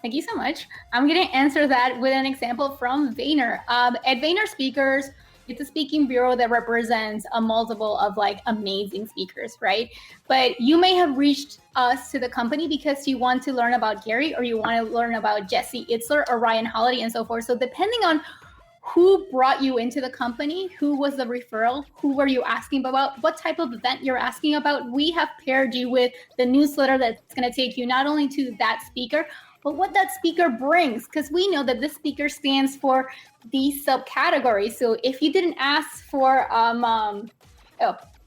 thank you so much. I'm going to answer that with an example from Vayner. At Vayner Speakers, it's a speaking bureau that represents a multiple of like amazing speakers, right? But you may have reached us to the company because you want to learn about Gary or you want to learn about Jesse Itzler or Ryan Holiday and so forth. So depending on who brought you into the company, who was the referral, who were you asking about, what type of event you're asking about, we have paired you with the newsletter that's going to take you not only to that speaker, but what that speaker brings, because we know that this speaker stands for these subcategories. So if you didn't ask for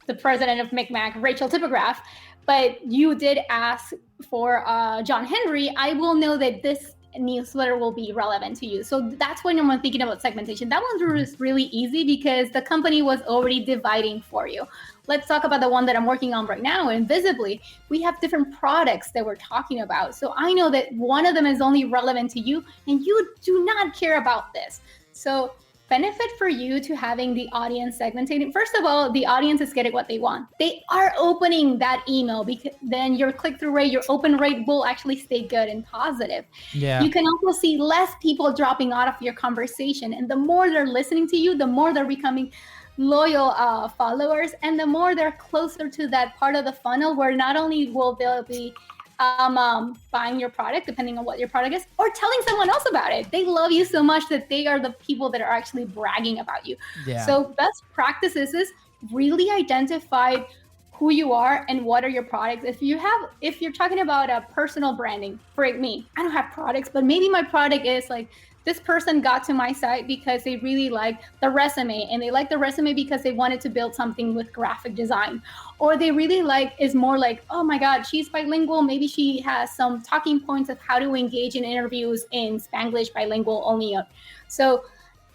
the president of McMac, Rachel Typograph, but you did ask for John Henry, I will know that this newsletter will be relevant to you. So that's when I'm thinking about segmentation. That one was really easy because the company was already dividing for you. Let's talk about the one that I'm working on right now. Invisibly, we have different products that we're talking about. So I know that one of them is only relevant to you and you do not care about this. So benefit for you to having the audience segmented. First of all, the audience is getting what they want. They are opening that email because then your click-through rate, your open rate will actually stay good and positive. Yeah. You can also see less people dropping out of your conversation. And the more they're listening to you, the more they're becoming loyal followers, and the more they're closer to that part of the funnel where not only will they be buying your product, depending on what your product is, or telling someone else about it. They love you so much that they are the people that are actually bragging about you. Yeah. So best practices is really identify who you are and what are your products. If you're talking about a personal branding, for me, I don't have products, but maybe my product is like, this person got to my site because they really liked the resume, and they like the resume because they wanted to build something with graphic design, or they really is more like, oh my God, she's bilingual. Maybe she has some talking points of how to engage in interviews in Spanglish bilingual only. So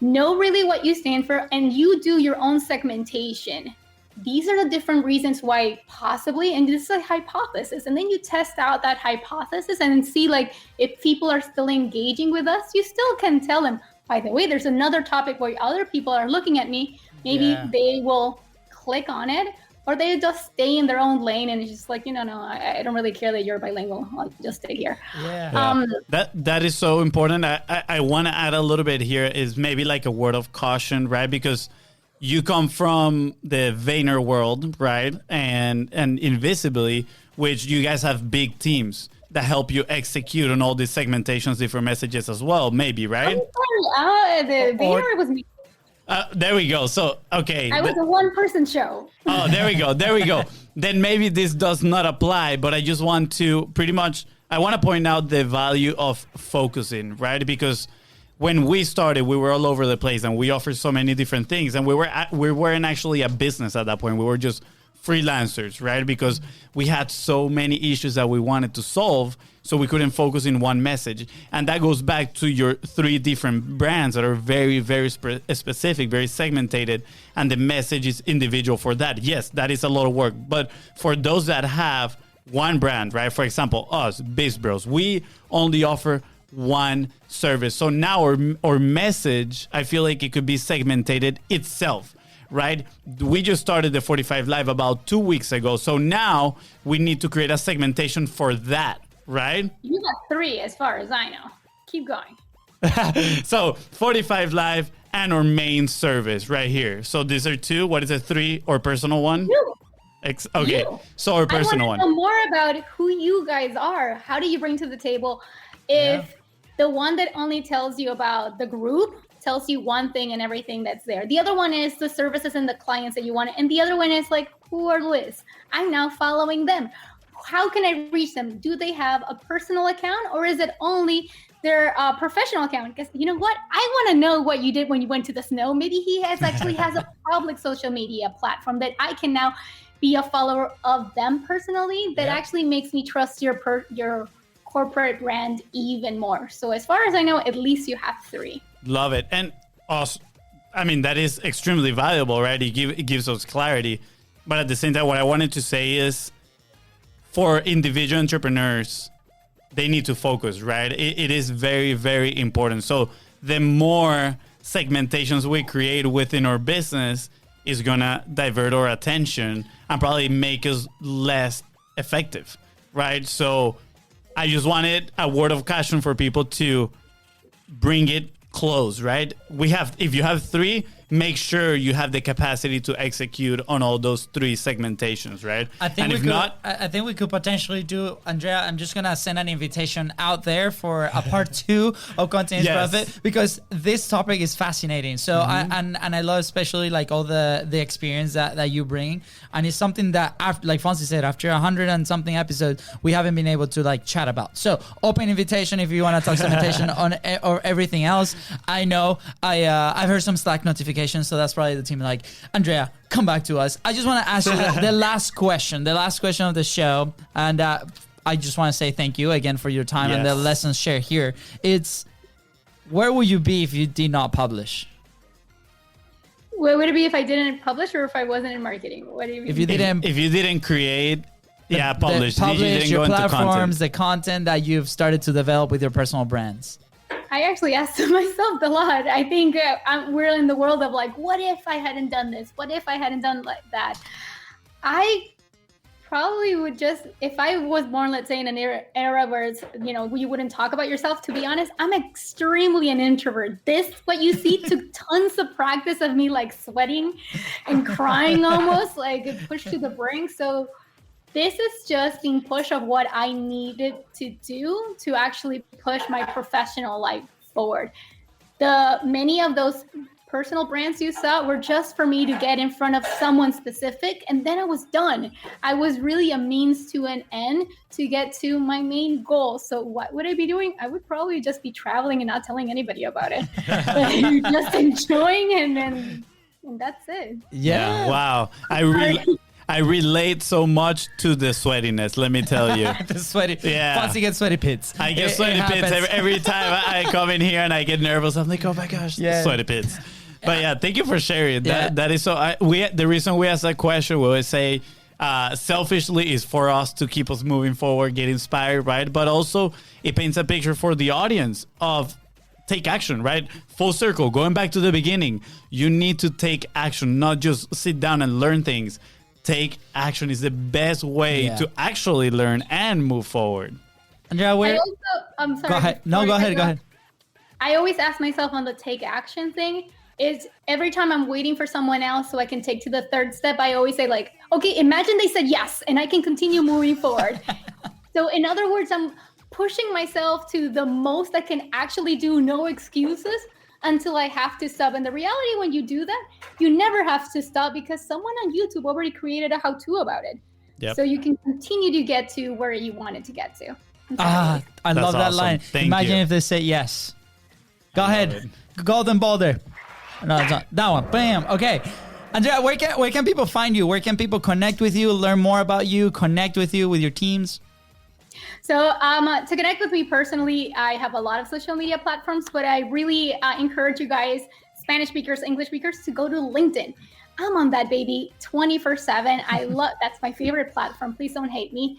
know really what you stand for, and you do your own segmentation. These are the different reasons why possibly, and this is a hypothesis, and then you test out that hypothesis and see like if people are still engaging with us. You still can tell them, by the way, there's another topic where other people are looking at me. Maybe they will click on it, or they just stay in their own lane and it's just like, no, I don't really care that you're bilingual. I'll just stay here. That is so important. I want to add a little bit here is maybe like a word of caution, right? Because you come from the Vayner world, right? And Invisibly, which you guys have big teams that help you execute on all these segmentations, different messages as well, maybe, right? The Vayner was me. There we go. So, okay. I was a one-person show. Oh, there we go. There we go. Then maybe this does not apply, but I just want to I want to point out the value of focusing, right? Because when we started, we were all over the place and we offered so many different things. And we weren't actually a business at that point. We were just freelancers, right? Because we had so many issues that we wanted to solve, so we couldn't focus in one message. And that goes back to your 3 different brands that are very, very specific, very segmented, and the message is individual for that. Yes, that is a lot of work. But for those that have one brand, right? For example, us, BIZBROS, we only offer one service. So now our message, I feel like it could be segmented itself, right? We just started the 45 Live about 2 weeks ago. So now we need to create a segmentation for that, right? You got 3 as far as I know. Keep going. So 45 Live and our main service right here. So these are 2. What is it? 3 or personal one? 2. Okay. You. So our personal one. I want to know more about who you guys are. How do you bring to the table? If the one that only tells you about the group tells you one thing and everything that's there. The other one is the services and the clients that you want. And the other one is like, who are Liz? I'm now following them. How can I reach them? Do they have a personal account, or is it only their professional account? Because you know what? I want to know what you did when you went to the snow. Maybe he actually has a public social media platform that I can now be a follower of them personally. That actually makes me trust your corporate brand even more. So as far as I know, at least you have 3. Love it. And also, I mean, that is extremely valuable, right? It gives us clarity. But at the same time, what I wanted to say is for individual entrepreneurs, they need to focus, right? It is very, very important. So the more segmentations we create within our business is going to divert our attention and probably make us less effective, right? So I just wanted a word of caution for people to bring it close, right? If you have 3, make sure you have the capacity to execute on all those 3 segmentations, right? I think we could potentially do, Andrea, I'm just gonna send an invitation out there for a part 2 of Continuous Profit, because this topic is fascinating. So I love especially like all the experience that you bring, and it's something that after, like Fonzi said, after 100 and something episodes, we haven't been able to like chat about. So open invitation if you want to talk segmentation on or everything else. I know I've heard some Slack notifications notifications. So that's probably the team like, Andrea, come back to us. I just want to ask you the last question of the show. And I just want to say thank you again for your time and the lessons shared here. It's, where would you be if you did not publish? Where would it be if I didn't publish or if I wasn't in marketing? What do you mean? If you didn't create, publish your platforms, the content that you've started to develop with your personal brands. I actually asked myself a lot. I think we're in the world of like, what if I hadn't done this? What if I hadn't done like that? I probably would just, if I was born, let's say in an era where it's, you wouldn't talk about yourself, to be honest, I'm extremely an introvert. What you see took tons of practice of me like sweating and crying almost, like pushed to the brink. So this is just being push of what I needed to do to actually push my professional life forward. Many of those personal brands you saw were just for me to get in front of someone specific, and then I was done. I was really a means to an end to get to my main goal. So what would I be doing? I would probably just be traveling and not telling anybody about it. Just enjoying and that's it. Yeah. Wow. I relate so much to the sweatiness, let me tell you. The sweaty. Yeah. Fonzie gets sweaty pits. I get sweaty pits every time I come in here and I get nervous. I'm like, oh my gosh, sweaty pits. But yeah, thank you for sharing. That is so. The reason we ask that question, we always say, selfishly is for us to keep us moving forward, get inspired, right? But also it paints a picture for the audience of take action, right? Full circle, going back to the beginning. You need to take action, not just sit down and learn things. Take action is the best way to actually learn and move forward. Andrea, I'm sorry. Go ahead. No, go ahead. I always ask myself on the take action thing is every time I'm waiting for someone else so I can take to the third step, I always say like, okay, imagine they said yes and I can continue moving forward. So in other words, I'm pushing myself to the most I can actually do, no excuses, until I have to stop. And the reality, when you do that, you never have to stop because someone on YouTube already created a how-to about it. Yep. So you can continue to get to where you wanted to get to. I love that line. Imagine if they say yes. Go ahead. Golden boulder. No, it's not. That one. Bam. Okay. Andrea, where can people find you? Where can people connect with you, learn more about you, connect with you, with your teams? So to connect with me personally, I have a lot of social media platforms, but I really encourage you guys, Spanish speakers, English speakers, to go to LinkedIn. I'm on that baby 24/7. I love, that's my favorite platform. Please don't hate me.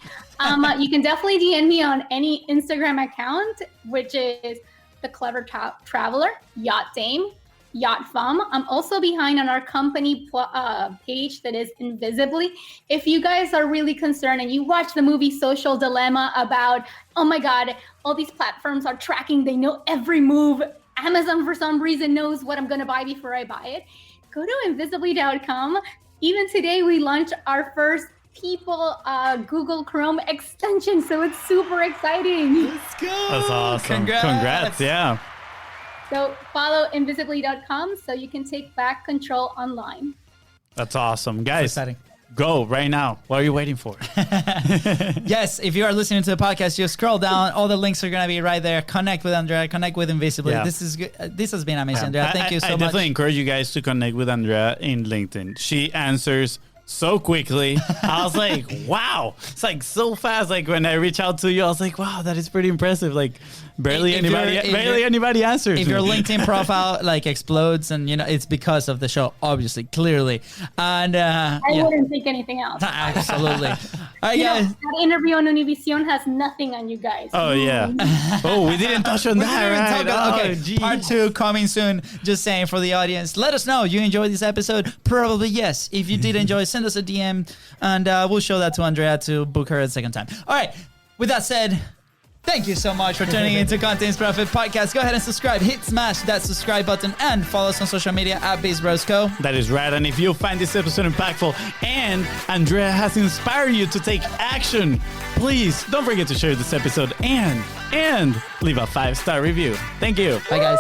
You can definitely DM me on any Instagram account, which is The Clever Traveler, Yacht Dame, Yacht Fam. I'm also behind on our company page that is Invisibly. If you guys are really concerned and you watch the movie Social Dilemma about, oh my God, all these platforms are tracking, they know every move. Amazon for some reason knows what I'm gonna buy before I buy it. Go to invisibly.com. Even today we launched our first people Google Chrome extension, so it's super exciting. Let's go. That's awesome. Congrats. Yeah. So follow invisibly.com so you can take back control online. That's awesome. Guys, go right now. What are you waiting for? Yes, if you are listening to the podcast, just scroll down. All the links are going to be right there. Connect with Andrea. Connect with Invisibly. Yeah. This is good. This has been amazing, Andrea. Thank you so much. I definitely encourage you guys to connect with Andrea in LinkedIn. She answers so quickly. I was like, wow. It's like so fast. Like when I reach out to you, I was like, wow, that is pretty impressive. Like barely anybody answers. If your LinkedIn profile like explodes, and it's because of the show, obviously, clearly. And I wouldn't think anything else. Absolutely. All right, guys. That interview on Univision has nothing on you guys. Oh yeah. Oh, we didn't touch on that. Right? Okay, part 2 coming soon. Just saying for the audience, let us know you enjoyed this episode. Probably yes. If you did enjoy, send us a DM, and we'll show that to Andrea to book her a second time. All right. With that said, thank you so much for tuning into Contents Profit Podcast. Go ahead and subscribe. Smash that subscribe button and follow us on social media at BIZBROS Co. That is right. And if you find this episode impactful and Andrea has inspired you to take action, please don't forget to share this episode and leave a 5-star review. Thank you. Bye, guys.